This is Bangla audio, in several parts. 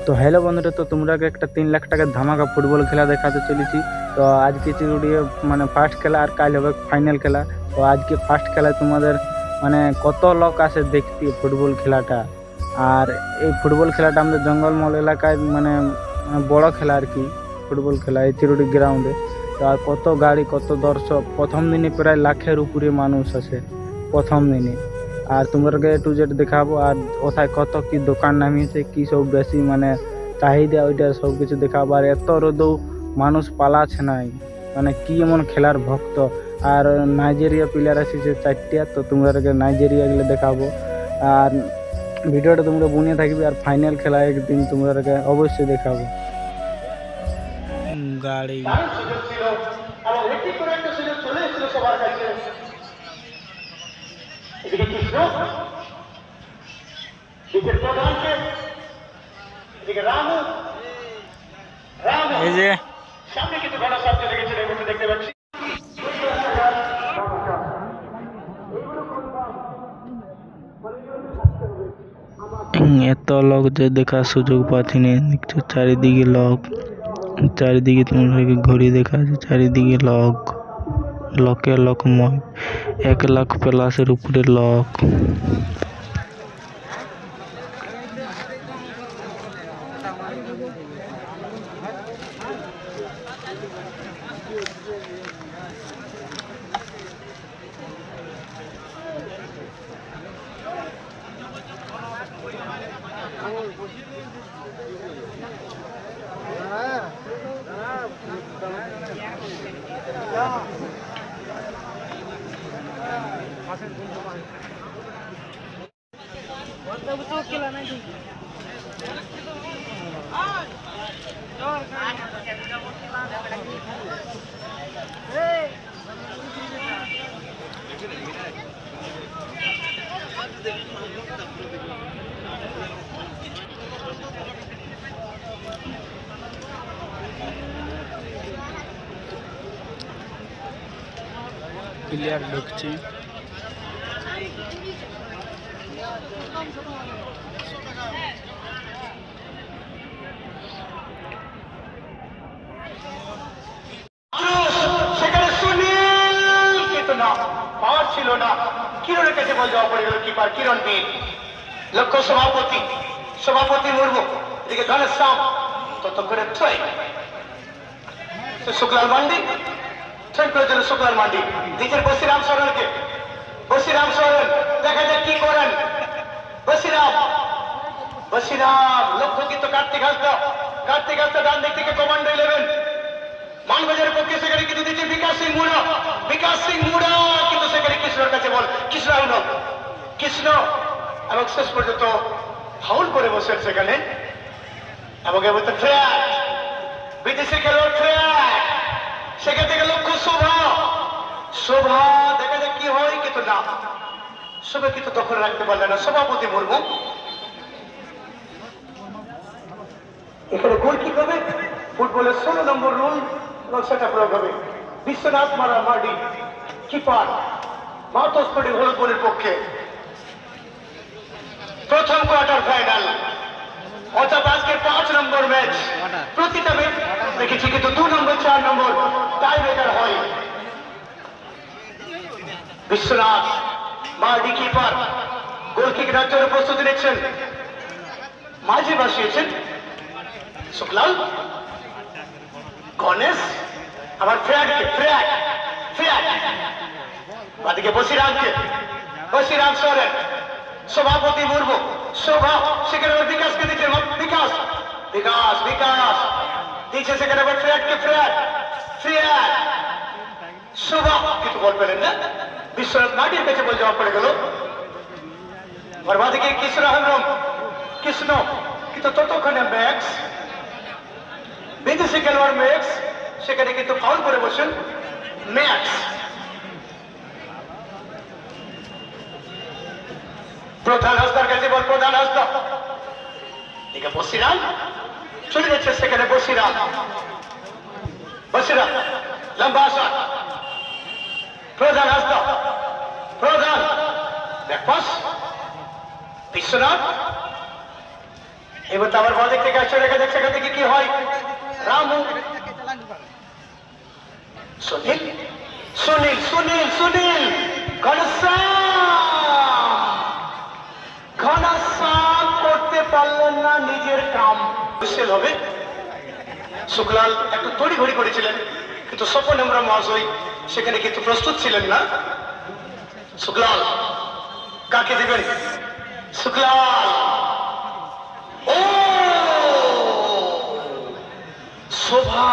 তো হ্যালো বন্ধুরা, তো তোমরা একটা 3 লাখ টাকার ধামাকা ফুটবল খেলা দেখাতে চলেছি। তো আজকে চিরুড়িয়ে মানে ফার্স্ট খেলা, আর কাল হবে ফাইনাল খেলা। তো আজকে ফার্স্ট খেলায় তোমাদের মানে কত লোক আসে দেখতে ফুটবল খেলাটা। আর এই ফুটবল খেলাটা আমাদের জঙ্গলমহল এলাকায় মানে বড় খেলা আর কি, ফুটবল খেলা এই চিরুড়ি গ্রাউন্ডে। তো আর কত গাড়ি, কত দর্শক, প্রথম দিনে প্রায় লাখের উপরে মানুষ আসে প্রথম দিনে। আর তোমাদেরকে A to Z দেখাবো, আর কোথায় কত কি দোকান নামিয়েছে, কি সব বেশি মানে চাহিদা, ওইটা সব কিছু দেখাবো। আর এত রোদেও মানুষ পালাচ্ছে নাই, মানে কি এমন খেলার ভক্ত। আর নাইজেরিয়া প্লেয়ার এসেছে 4টা, তো তোমাদেরকে নাইজেরিয়া গুলো দেখাবো। আর ভিডিওটা তোমরা বুনিয়ে থাকবে, আর ফাইনাল খেলা একদিন তোমাদেরকে অবশ্যই দেখাবো। গাড়ি এই যে এত লোক যে দেখার সুযোগ পাচ্ছি না। চারিদিকে লোক, চারিদিকে তোমাদেরকে ঘড়ি দেখা আছে, চারিদিকে লোক, লোকে লোকময়, 1 লাখ প্লাসের উপরে লোক। প্লেয়ার ঢুকছে। পাওয়ার ছিল না, কিরণের কাছে বল যাওয়া পড়ে গেল। কিপার কিরণ বীর, লক্ষ্য সভাপতি, সভাপতি মুর্মু, এদিকে ঘনশ্যাম, ততক্ষণে ছয় শুক্লাল মান্ডি, ছয় প্রয়োজন শুক্লাল মান্ডি, নিজের বসিরাম সরেনকে, বসিরাম সরেন দেখা যাক কি করেন। বসিরাম, বসিরাম লক্ষ্য কিন্তু কার্তিক হাসদা, কার্তিক হাসদা ডান দিক থেকে কমান্ডো 11 মানবাজারের পক্ষে সেখানে কিন্তু দিচ্ছে বিকাশ সিং মুড়া, বিকাশ সিং মুড়া কিন্তু সেখানে কৃষ্ণর কাছে বল, কৃষ্ণ কৃষ্ণ এবং শেষ পর্যন্ত ফাউল করে বসেন সেখানে। এবং বিদেশি খেলোয়াড় ট্র্যাক, সেখান থেকে লক্ষ্য শোভা, শোভা দেখা যাক কি হয়, কিন্তু না, শোভা কিন্তু দখল রাখতে পারলেন না সভাপতি মুর্মু। এখানে গোল কি হবে, ফুটবলের 16 নম্বর রুল এবং সেটা প্রয়োগ হবে। Biswanath Mardi keeper, mouth sporting হলুদ বলের পক্ষে। প্রথম কোয়ার্টার ফাইনাল, অর্থাৎ আজকের 5 নম্বর ম্যাচ। প্রতিটা ম্যাচ দেখেছি কিন্তু 2 নম্বর 4 নম্বর টাই ব্রেকার হয়। বিশ্বনাথ মার্ডি কিপার গোলকিক রাজ্যের প্রস্তুতি নিচ্ছেন, মাঝে বসিয়েছেন শুক্লাল, গণেশ, আমার ফ্র্যাগকে, ফ্র্যাগ ফ্র্যাগ বাদিকে বসিরামকে, বসিরাম সরেন, সভাপতি মুর্মু, শোভা সেখানে বিকাশকে দিচ্ছে, বিকাশ বিকাশ বিকাশ দিচ্ছে সেখানে আবার ফ্র্যাগকে, ফ্র্যাগ ফ্র্যাগ শোভা কিন্তু বল পেলেন না। বিশ্বনাথ মাটির কাছে বল জবাব পড়ে গেল। আর বাদিকে কৃষ্ণ হেমব্রম, কৃষ্ণ কিন্তু ততক্ষণে ম্যাক্স, বিদেশি খেলোয়াড় ম্যাক্স সেখানে কিন্তু ফাউল করে বসেন ম্যাক্স। প্রধান হাসদার কাছে বল, প্রধান হাসদা, এদিকে বসিরাম চলে যাচ্ছে সেখানে, বসিরাম, বসিরাম লম্বা শট, প্রধান হাসদা, প্রধান ব্যাকপাস বিশ্বনাথ। এবার তো আমার বল দেখতে গেছে, রেখে দেখছে এখান থেকে কি হয়। রামু, সুনীল, সুনীল, সুনীল, সুনীল, ঘনশ্যাম করতে পারলেন না নিজের কাম। বিশাল হবে। শুক্লাল একটু তড়িঘড়ি করেছিলেন, কিন্তু স্বপন হেমব্রম মহাশয় সেখানে কিন্তু প্রস্তুত ছিলেন না। শুক্লাল কাকে দেবেন? শুক্লাল, ও শোভা,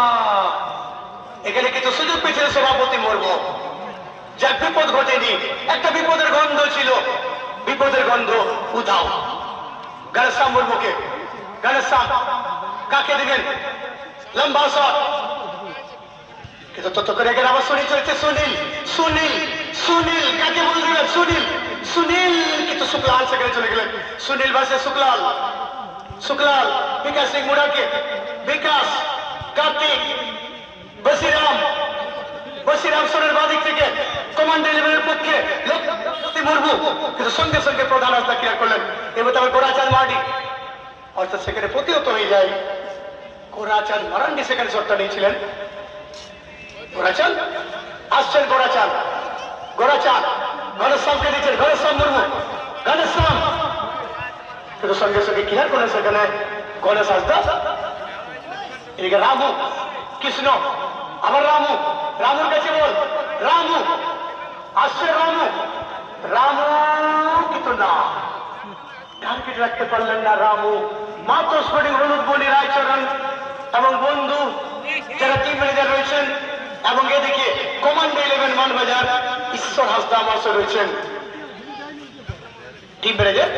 এখানে কিন্তু সুযোগ পেয়েছিল সভাপতি মুর্মু। যার বিপদ ঘটেনি, একটা বিপদের গন্ধ ছিল, বিপদের গন্ধ উধাও। ঘনশ্যাম মুর্মুকে, ঘনশ্যাম কাকে দিবেন? লম্বা শট, কিন্তু তত করে এখানে আবার শুনি চলছে সুনীল, সুনীল, সুনীল কাকে বল দিবেন? সুনীল, সুনীল, কিন্তু শুক্লাল সেখানে চলে গেলেন। সুনীল ভার্সেস শুক্লাল, শুক্লাল বিকাশ সিং মুরাকে, বিকাশ, কার্তিক, বসিরাম, বসিরাম সরের বাদিক থেকে কমান্ড ইলেভেনের পক্ষে মুর্মু, কিন্তু সঙ্গে সঙ্গে প্রধান হাসদা ক্লিয়ার করলেন। এবার তবে গোরাচাঁদ মার্ডি, অর্থাৎ সেখানে প্রতিহত হয়ে যায়। গোরাচাঁদ মারান্ডি সেখানে শটটা নিয়েছিলেন। গোরাচাঁদ আসছেন, গোরাচাঁদ, গোরাচাঁদ ঘনশ্যামকে দিচ্ছেন, ঘনশ্যাম মুর্মু, ঘনশ্যাম, কিন্তু সঙ্গে সঙ্গে ক্লিয়ার করলেন সেখানে গণেশ হাসদা। এদিকে রামু, কৃষ্ণ, আবার রামু, রামুর কাছে বল, রামু আসছে, রামু, রামু, কিন্তু না, টার্গেট রাখতে পারলেন না রামু। মাত্র স্পোর্টিং হলুদ বলি রায়চরণ এবং বন্ধু যারা টিম ম্যানেজার রয়েছেন, এবং এদিকে কমান্ড ইলেভেন মানবাজার ঈশ্বর হাসদা মহাশয় রয়েছেন টিম ম্যানেজার।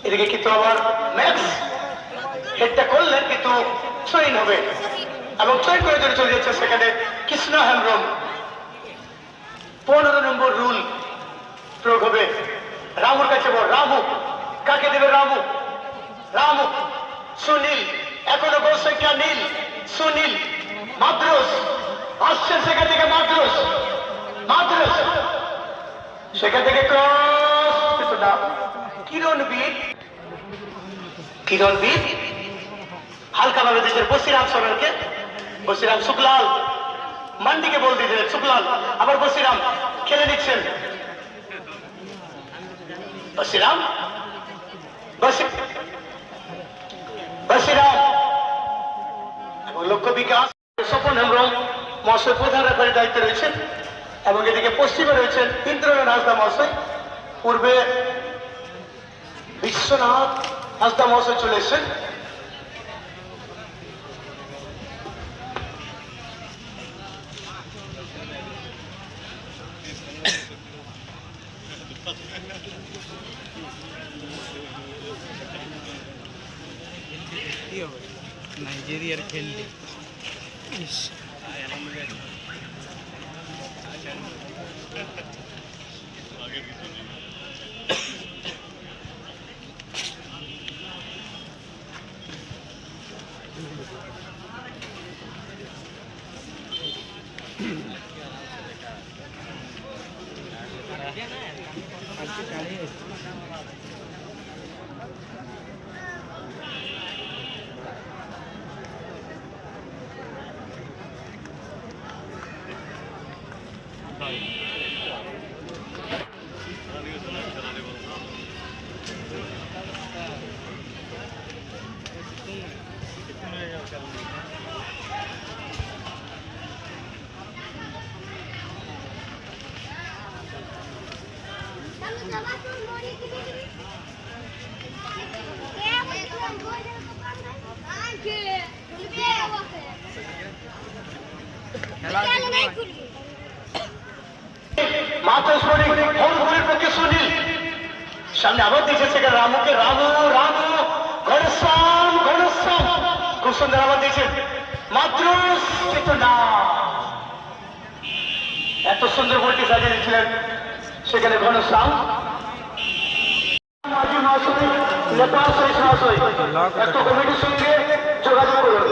এদিকে কিন্তু আবার ম্যাক্স হেডটা করলেন, কিন্তু ট্রেন হবে এবং ট্রেন করে ধরে চলে যাচ্ছে সেখানে কৃষ্ণ হেমব্রম। 15 নম্বর রুল প্রয়োগ হবে। রামুর কাছে বল, রামু কাকে দেবে? রামু, রামু, সুনীল, এখনো গোল সংখ্যা নীল, সুনীল, মাদ্রাস আসছেন সেখান থেকে, মাদ্রাস, মাদ্রাস সেখান থেকে ক্রস, না, কিরণবীর, কিরণবীর হালকা ভাবে দিয়েছেন বসিরাম সরেনকে, বসিরাম, শুক্লাল মান্ডিকে বল দিয়েছিলেন, শুক্লাল আবার বসিরাম খেলে নিচ্ছেন, বসিরাম, বসিরাম এবং লক্ষ্য বিকাশ। স্বপন হেমব্রম মহাশয় প্রধান রেফারির দায়িত্বে রয়েছেন, এবং এদিকে পশ্চিমে রয়েছেন ইন্দ্রনাথ হাসদা মহাশয়। পূর্বে বিশ্বনাথ হাসদা মহাশয় চলে এসেছেন। নাইজেরিয়ার খেললে পক্ষে সুনীল সামনে আবার দিয়েছে সেখানে রামুকে, রামু, রামু, ঘনশ্যাম, ঘনশ্যাম খুব সুন্দর আবার দিয়েছেন, মাত্র, কিন্তু না, এত সুন্দর বলটি সাজিয়ে দিয়েছিলেন সেখানে ঘনশ্যাম। নেপাল শেষ মহাশয় একটু কমিটির সঙ্গে যোগাযোগ করুন।